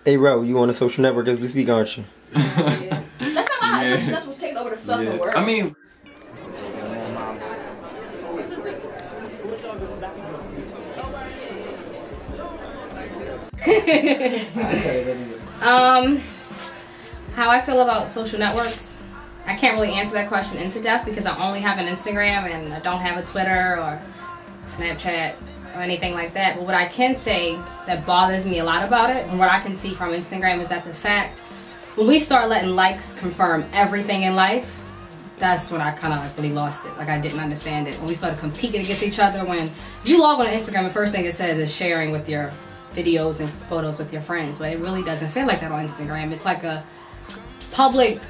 Hey, Ro, you on a social network as we speak, aren't you? Yeah. That's not how social networks was taking over the fucking world. I mean, how I feel about social networks, I can't really answer that question into depth because I only have an Instagram and I don't have a Twitter or Snapchat or anything like that. But what I can say that bothers me a lot about it, and what I can see from Instagram, is that the fact when we start letting likes confirm everything in life, that's when I kind of like really lost it. Like, I didn't understand it. When we started competing against each other, when you log on Instagram, the first thing it says is sharing with your videos and photos with your friends, but it really doesn't feel like that on Instagram. It's like a public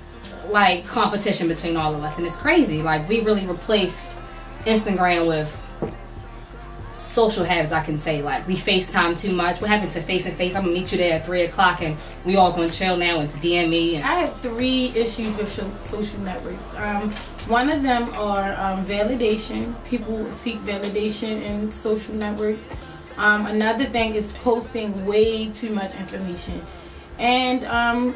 like competition between all of us, and it's crazy. Like, we really replaced Instagram with social habits, I can say. Like, we FaceTime too much. What happened to face and face? I'm gonna meet you there at 3 o'clock and we all gonna chill now. It's DM me. I have 3 issues with social networks. One of them are validation. People seek validation in social networks. Another thing is posting way too much information. And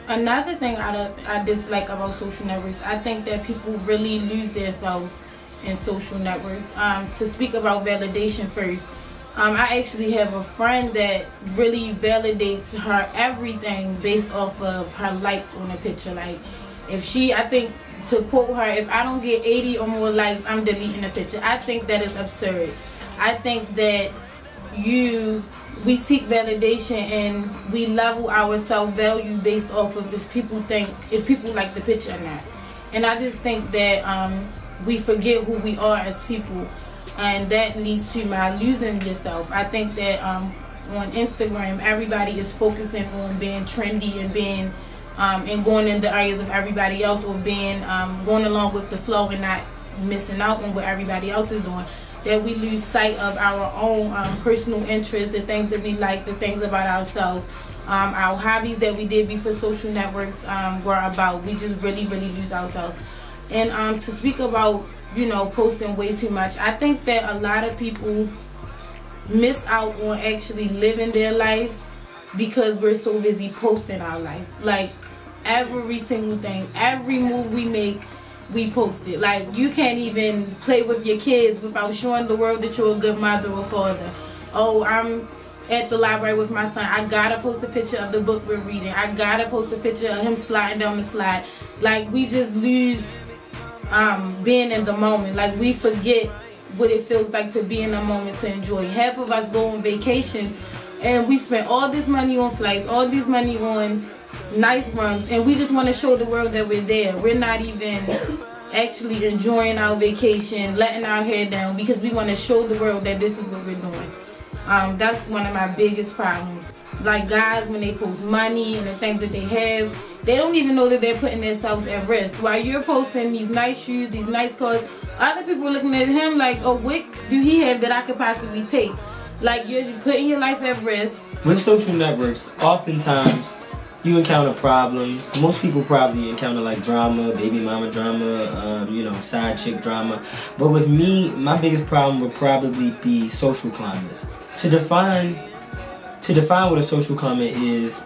another thing I dislike about social networks, I think that people really lose themselves in social networks. To speak about validation first, I actually have a friend that really validates her everything based off of her likes on a picture. Like, if she, I think, to quote her, if I don't get 80 or more likes, I'm deleting the picture. I think that is absurd. I think that we seek validation and we level our self-value based off of if people like the picture or not. And I just think that we forget who we are as people, and that leads to losing yourself. I think that on Instagram, everybody is focusing on being trendy and being and going in the areas of everybody else, or being going along with the flow and not missing out on what everybody else is doing. That we lose sight of our own personal interests, the things that we like, the things about ourselves, our hobbies that we did before social networks were about. We just really lose ourselves. And to speak about, posting way too much, I think that a lot of people miss out on actually living their life because we're so busy posting our life. Like, every single thing, every move we make, we post it. Like, you can't even play with your kids without showing the world that you're a good mother or father. Oh, I'm at the library with my son. I gotta post a picture of the book we're reading. I gotta post a picture of him sliding down the slide. Like, we just lose being in the moment. Like, we forget what it feels like to be in a moment to enjoy. Half of us go on vacations and we spend all this money on flights, all this money on nice runs, and we just want to show the world that we're there. We're not even actually enjoying our vacation, letting our hair down, because we want to show the world that this is what we're doing. That's one of my biggest problems. Like, guys, when they post money and the things that they have, they don't even know that they're putting themselves at risk. While you're posting these nice shoes, these nice clothes, other people are looking at him like, oh, what do he have that I could possibly take? Like, you're putting your life at risk. With social networks, oftentimes you encounter problems. Most people probably encounter like drama, baby mama drama, side chick drama. But with me, my biggest problem would probably be social climbers. To define what a social climber is,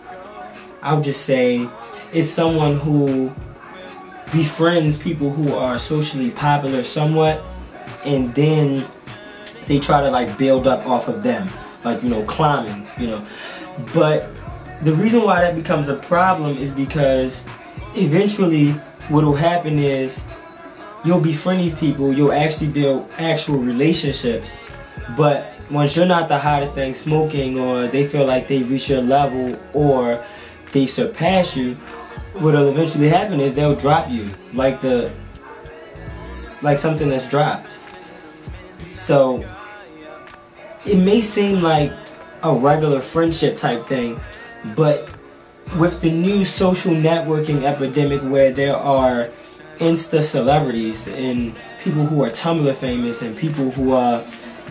I would just say it's someone who befriends people who are socially popular somewhat, and then they try to like build up off of them, like, climbing, But the reason why that becomes a problem is because eventually what will happen is you'll befriend these people, you'll actually build actual relationships, but once you're not the hottest thing smoking, or they feel like they've reached your level, or they surpass you, what'll eventually happen is they'll drop you like something that's dropped. So it may seem like a regular friendship type thing, but with the new social networking epidemic, where there are Insta celebrities and people who are Tumblr famous and people who are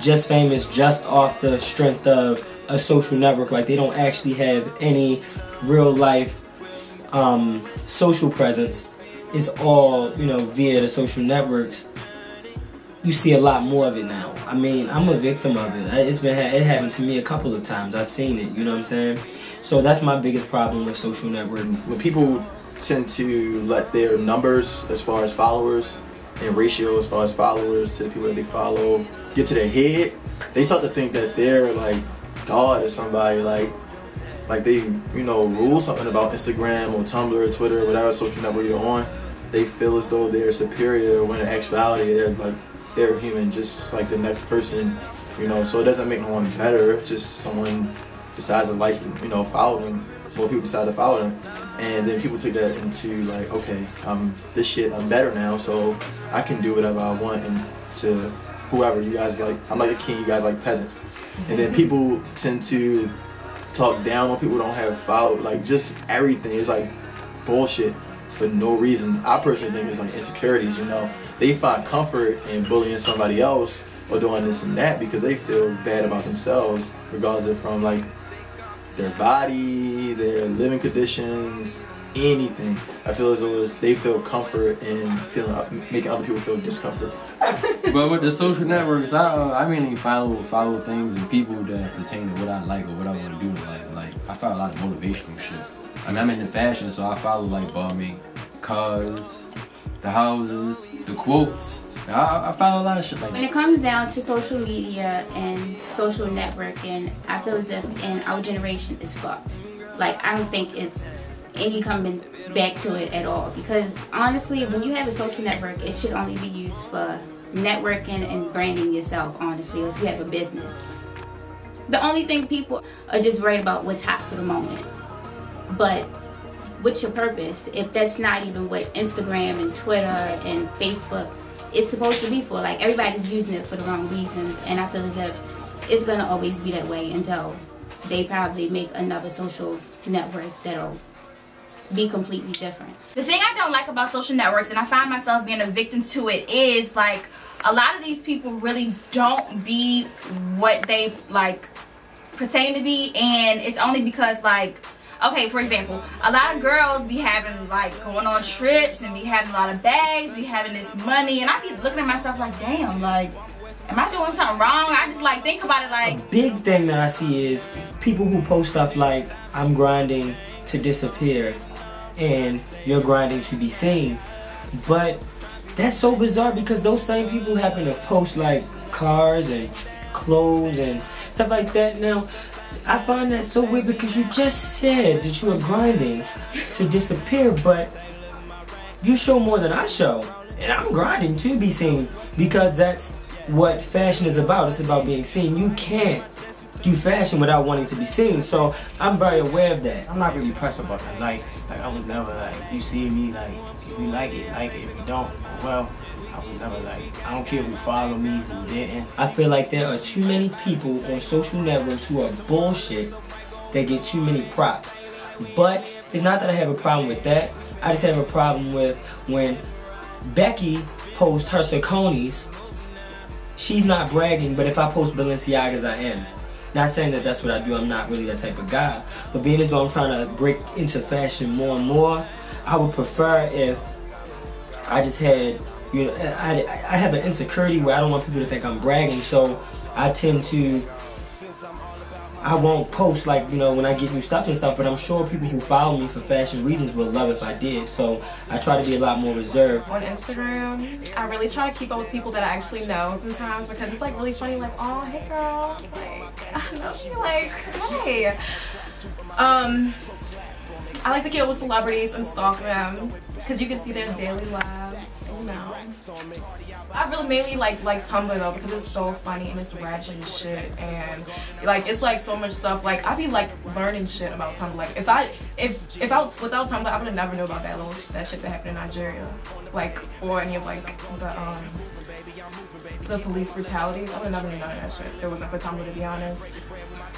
just famous just off the strength of a social network, like they don't actually have any real life social presence, it's all via the social networks. You see a lot more of it now. I mean, I'm a victim of it. It happened to me a couple of times. I've seen it, you know what I'm saying? So that's my biggest problem with social networking. When people tend to let their numbers as far as followers and ratio as far as followers to the people that they follow get to their head, they start to think that they're like God or somebody, like they, you know, rule something about Instagram or Tumblr or Twitter or whatever social network you're on. They feel as though they're superior when in actuality they're human just like the next person, you know. So it doesn't make no one better, just someone decides to like, you know, follow them. More people decide to follow them, and then people take that into like, okay, this shit, I'm better now, so I can do whatever I want, and to whoever you guys like, I'm like a king, you guys like peasants. And then people tend to talk down on people who don't have followers, like just everything is like bullshit for no reason. I personally think it's like insecurities, you know. They find comfort in bullying somebody else or doing this and that because they feel bad about themselves, regardless of from like their body, their living conditions, anything. I feel as though they feel comfort in making other people feel discomfort. But with the social networks, I mainly follow things and people that pertain to what I like or what I want to do in life. Like I follow a lot of motivational shit. I mean, I'm into fashion, so I follow like Balmain, cars, the houses, the quotes. I follow a lot of shit like that. When it comes down to social media and social networking, I feel as if in our generation is fucked. Like I don't think it's any coming back to it at all, because honestly, when you have a social network, it should only be used for networking and branding yourself, honestly, if you have a business. The only thing people are just worried about what's hot for the moment. But what's your purpose if that's not even what Instagram and Twitter and Facebook is supposed to be for? Like everybody's using it for the wrong reasons, and I feel as if it's gonna always be that way until they probably make another social network that'll be completely different. The thing I don't like about social networks, and I find myself being a victim to it, is like a lot of these people really don't be what they like pertain to be, and it's only because like, okay, for example, a lot of girls be having like going on trips and be having a lot of bags, be having this money, and I be looking at myself like, damn, like, am I doing something wrong? I just like think about it like. A big thing that I see is people who post stuff like, I'm grinding to disappear and you're grinding to be seen. But that's so bizarre because those same people happen to post like cars and clothes and stuff like that. Now, I find that so weird because you just said that you are grinding to disappear, but you show more than I show. And I'm grinding to be seen because that's what fashion is about. It's about being seen. You can't do fashion without wanting to be seen, so I'm very aware of that. I'm not really pressed about the likes. Like I was never like, you see me, like if you like it, like it. If you don't, well, I was never like, I don't care who followed me, who didn't. I feel like there are too many people on social networks who are bullshit that get too many props. But it's not that I have a problem with that. I just have a problem with when Becky posts her Sauconys, she's not bragging, but if I post Balenciagas, I am. Not saying that that's what I do, I'm not really that type of guy. But being as though I'm trying to break into fashion more and more, I would prefer if I just had, you know, I have an insecurity where I don't want people to think I'm bragging, so I tend to, I won't post like, you know, when I get new stuff and stuff, but I'm sure people who follow me for fashion reasons would love if I did, so I try to be a lot more reserved. On Instagram, I really try to keep up with people that I actually know sometimes because it's like really funny, like, oh, hey girl, like, I know you, like, hey. I like to keep up with celebrities and stalk them because you can see their daily lives, you know. I really mainly like Tumblr though because it's so funny and it's ratchet as shit, and like it's like so much stuff. Like I be like learning shit about Tumblr. Like if I was without Tumblr, I would have never knew about that shit that happened in Nigeria, like, or any of like the police brutalities. I would have never knew none of that shit if it wasn't for Tumblr, to be honest.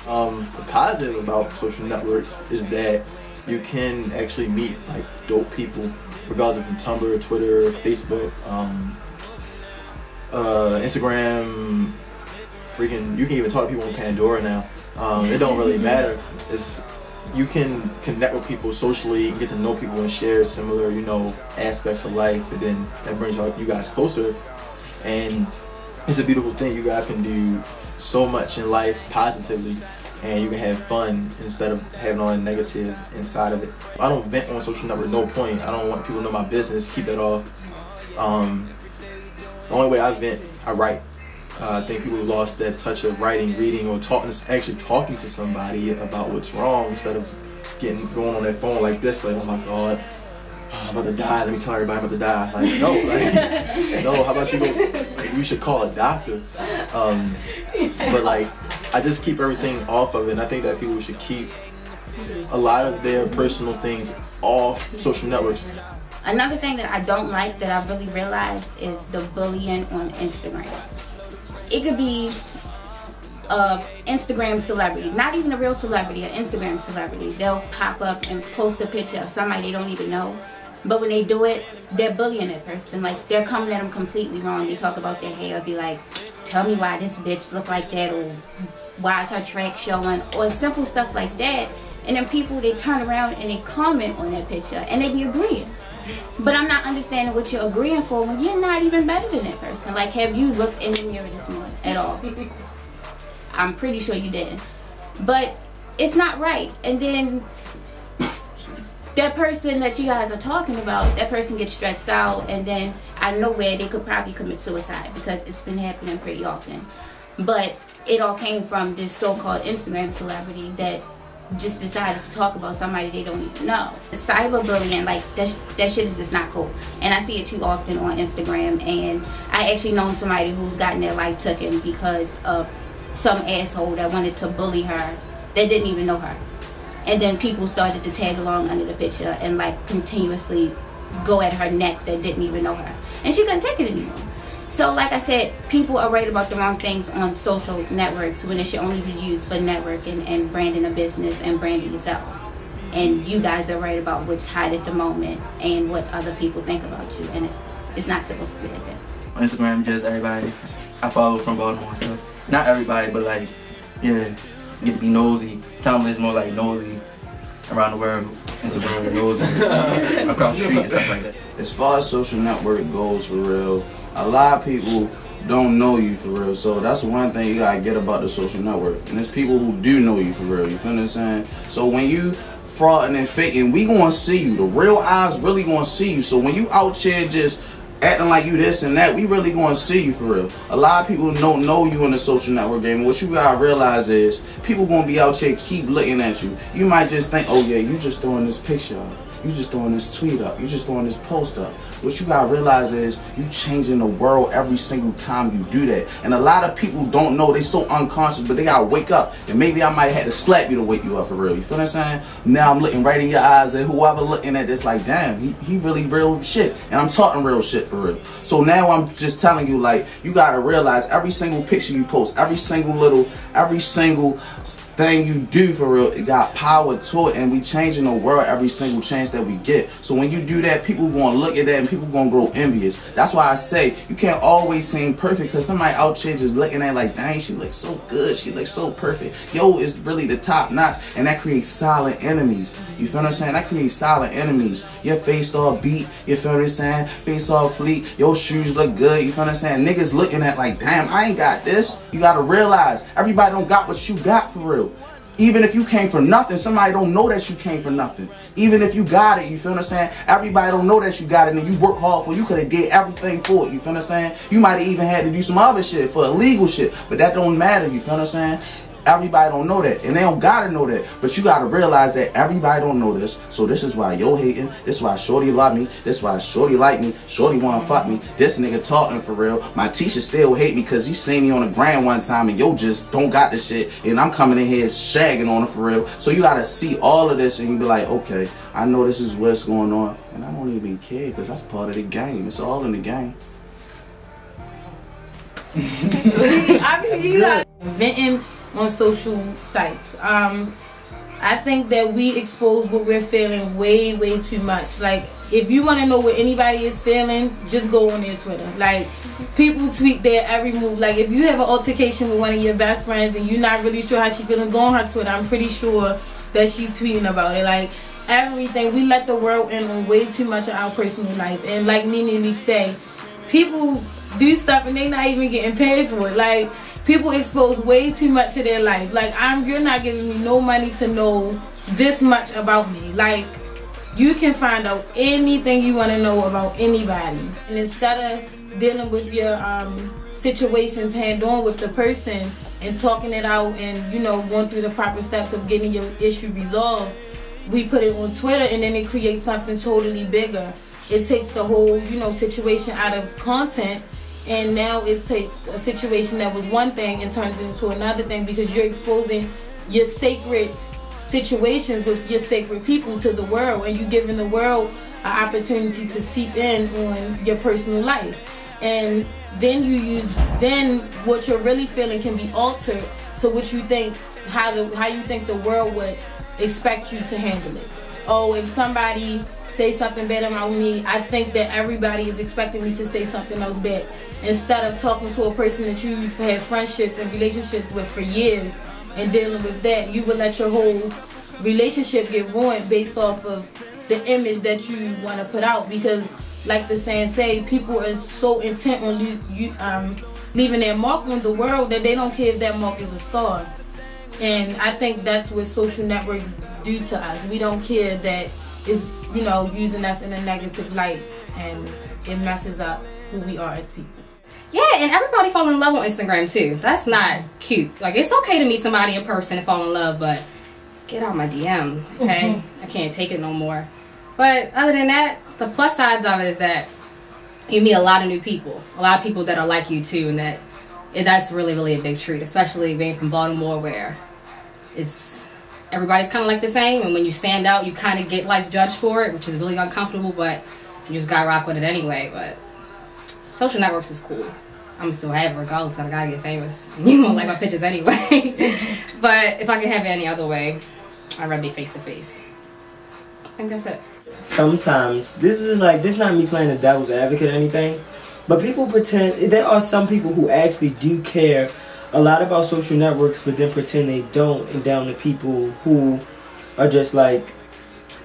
The positive about social networks is that you can actually meet like dope people, regardless of from Tumblr, Twitter, Facebook, Instagram, freaking, you can even talk to people on Pandora now. It don't really matter. You can connect with people socially and get to know people and share similar, you know, aspects of life, and then that brings you guys closer. And it's a beautiful thing. You guys can do so much in life positively. and you can have fun instead of having all the negative inside of it. I don't vent on social network, no point. I don't want people to know my business, keep that off. The only way I vent, I write. I think people lost that touch of writing, reading, or actually talking to somebody about what's wrong instead of going on their phone like this, like, oh my God, I'm about to die, let me tell everybody I'm about to die. Like, no, like, no, how about you go, like, you should call a doctor. But like, I just keep everything off of it, and I think that people should keep a lot of their personal things off social networks. Another thing that I don't like that I've really realized is the bullying on Instagram. It could be an Instagram celebrity, not even a real celebrity, an Instagram celebrity. They'll pop up and post a picture of somebody they don't even know. But when they do it, they're bullying that person. Like, they're coming at them completely wrong. They talk about their hair, be like, tell me why this bitch look like that, or why is her track showing, or simple stuff like that. And then people, they turn around and they comment on that picture, and they be agreeing. But I'm not understanding what you're agreeing for when you're not even better than that person. Like, have you looked in the mirror this morning at all? I'm pretty sure you didn't. But it's not right. And then that person that you guys are talking about, that person gets stressed out, and then out of nowhere they could probably commit suicide, because it's been happening pretty often. But it all came from this so-called Instagram celebrity that just decided to talk about somebody they don't even know. Cyberbullying, like, that shit is just not cool. And I see it too often on Instagram, and I actually know somebody who's gotten their life taken because of some asshole that wanted to bully her that didn't even know her. And then people started to tag along under the picture and like continuously go at her neck that didn't even know her. And she couldn't take it anymore. So like I said, people are right about the wrong things on social networks when it should only be used for networking and branding a business and branding yourself. And you guys are right about what's hot at the moment and what other people think about you. And it's not supposed to be like that. On Instagram, just everybody I follow from Baltimore and stuff. Not everybody, but like, yeah, get to be nosy. Tom is more like nosy around the world. Instagram, nosy across the street and stuff like that. As far as social network goes, for real, a lot of people don't know you for real. So that's one thing you gotta get about the social network. And there's people who do know you for real. You feel what I'm saying? So when you frauding and faking, we gonna see you. The real eyes really gonna see you. So when you out here just acting like you this and that, we really gonna see you for real. A lot of people don't know you in the social network game. What you gotta realize is people gonna be out here keep looking at you. You might just think, oh yeah, you just throwing this picture up. You just throwing this tweet up. You just throwing this post up. What you gotta realize is you changing the world every single time you do that. And a lot of people don't know. They so unconscious, but they gotta wake up. And maybe I might have to slap you to wake you up for real. You feel what I'm saying? Now I'm looking right in your eyes, and whoever looking at this like, damn, he really real shit. And I'm talking real shit for real. So now I'm just telling you, like, you gotta realize every single picture you post, every single thing you do for real, it got power to it, and we changing the world every single chance that we get. So when you do that, people gonna look at that and people gonna grow envious. That's why I say you can't always seem perfect, because somebody out here just looking at like, dang, she looks so good, she looks so perfect. Yo, it's really the top notch, and that creates silent enemies. You feel what I'm saying? That creates silent enemies. Your face all beat, you feel what I'm saying? Face all fleet, your shoes look good, you feel what I'm saying? Niggas looking at like, damn, I ain't got this. You gotta realize everybody don't got what you got for real. Even if you came from nothing, somebody don't know that you came from nothing. Even if you got it, you feel what I'm saying? Everybody don't know that you got it, and you work hard for it. You could have did everything for it, you feel what I'm saying? You might have even had to do some other shit for illegal shit, but that don't matter, you feel what I'm saying? Everybody don't know that, and they don't gotta know that. But you gotta realize that everybody don't know this. So this is why yo hating. This is why shorty love me. This is why shorty like me. Shorty wanna fuck me. This nigga talking for real. My teacher still hate me because he seen me on the ground one time, and yo just don't got the shit, and I'm coming in here shagging on her for real. So you gotta see all of this, and you be like, okay, I know this is what's going on, and I don't even care because that's part of the game. It's all in the game. I mean, you got venting on social sites. I think that we expose what we're feeling way too much. Like, if you want to know what anybody is feeling, just go on their Twitter. Like, people tweet their every move. Like, if you have an altercation with one of your best friends and you're not really sure how she's feeling, go on her Twitter. I'm pretty sure that she's tweeting about it. Like, everything, we let the world in on way too much of our personal life. And like Nene say, people do stuff and they not even getting paid for it. Like, people expose way too much of their life. Like, you're not giving me no money to know this much about me. Like, you can find out anything you want to know about anybody. And instead of dealing with your situations hand-on with the person and talking it out and, you know, going through the proper steps of getting your issue resolved, we put it on Twitter and then it creates something totally bigger. It takes the whole, you know, situation out of content, and now it takes a situation that was one thing and turns it into another thing, because you're exposing your sacred situations with your sacred people to the world, and you're giving the world an opportunity to seep in on your personal life. And then what you're really feeling can be altered to what you think, how you think the world would expect you to handle it. Oh, if somebody say something bad about me, I think that everybody is expecting me to say something else bad. Instead of talking to a person that you've had friendships and relationships with for years and dealing with that, you would let your whole relationship get ruined based off of the image that you want to put out. Because, like the saying say, people are so intent on leaving their mark on the world that they don't care if that mark is a scar. And I think that's what social networks do to us. We don't care that it's, you know, using us in a negative light, and it messes up who we are as people. Yeah, and everybody fall in love on Instagram too. That's not cute. Like, it's okay to meet somebody in person and fall in love, but get out my DM, okay? I can't take it no more. But other than that, the plus sides of it is that you meet a lot of new people. A lot of people that are like you too, and that's really, really a big treat, especially being from Baltimore, where everybody's kind of like the same, and when you stand out, you kind of get like judged for it, which is really uncomfortable, but you just gotta rock with it anyway. But social networks is cool. I'm still have it regardless, because I gotta get famous. You won't like my pictures anyway. But if I could have it any other way, I'd rather be face to face. I think that's it. Sometimes, this is not me playing the devil's advocate or anything, but people pretend, there are some people who actually do care a lot about social networks, but then pretend they don't, and down to people who are just like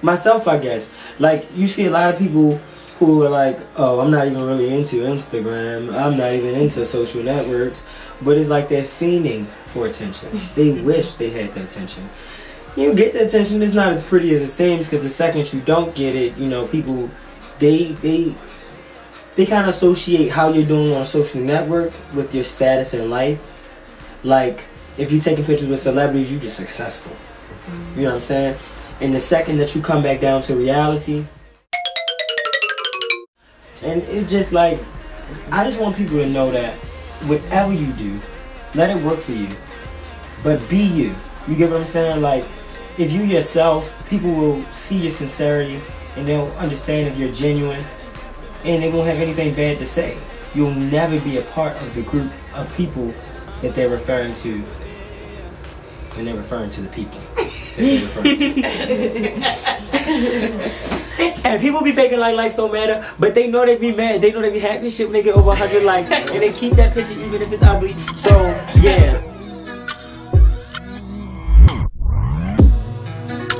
myself, I guess. Like, you see a lot of people who are like, oh, I'm not even really into Instagram, I'm not even into social networks, but it's like they're fiending for attention. They wish they had the attention. You get the attention, it's not as pretty as it seems, because the second you don't get it, you know, people, they kind of associate how you're doing on a social network with your status in life. Like, if you're taking pictures with celebrities, you're just successful. You know what I'm saying? And the second that you come back down to reality, and it's just like, I just want people to know that whatever you do, let it work for you, but be you. You get what I'm saying? Like, if you yourself, people will see your sincerity, and they'll understand if you're genuine, and they won't have anything bad to say. You'll never be a part of the group of people that they're referring to when they're referring to the people that they're referring to. And people be faking like life don't matter, but they know they be mad. They know they be happy as shit when they get over 100 likes, and they keep that picture even if it's ugly. So, yeah.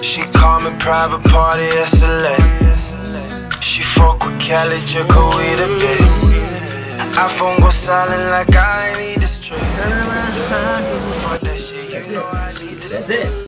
She call me private party SLA. She fuck with Cali, Jaco, with a bit. iPhone go silent like I ain't need a straight. That's it. That's it.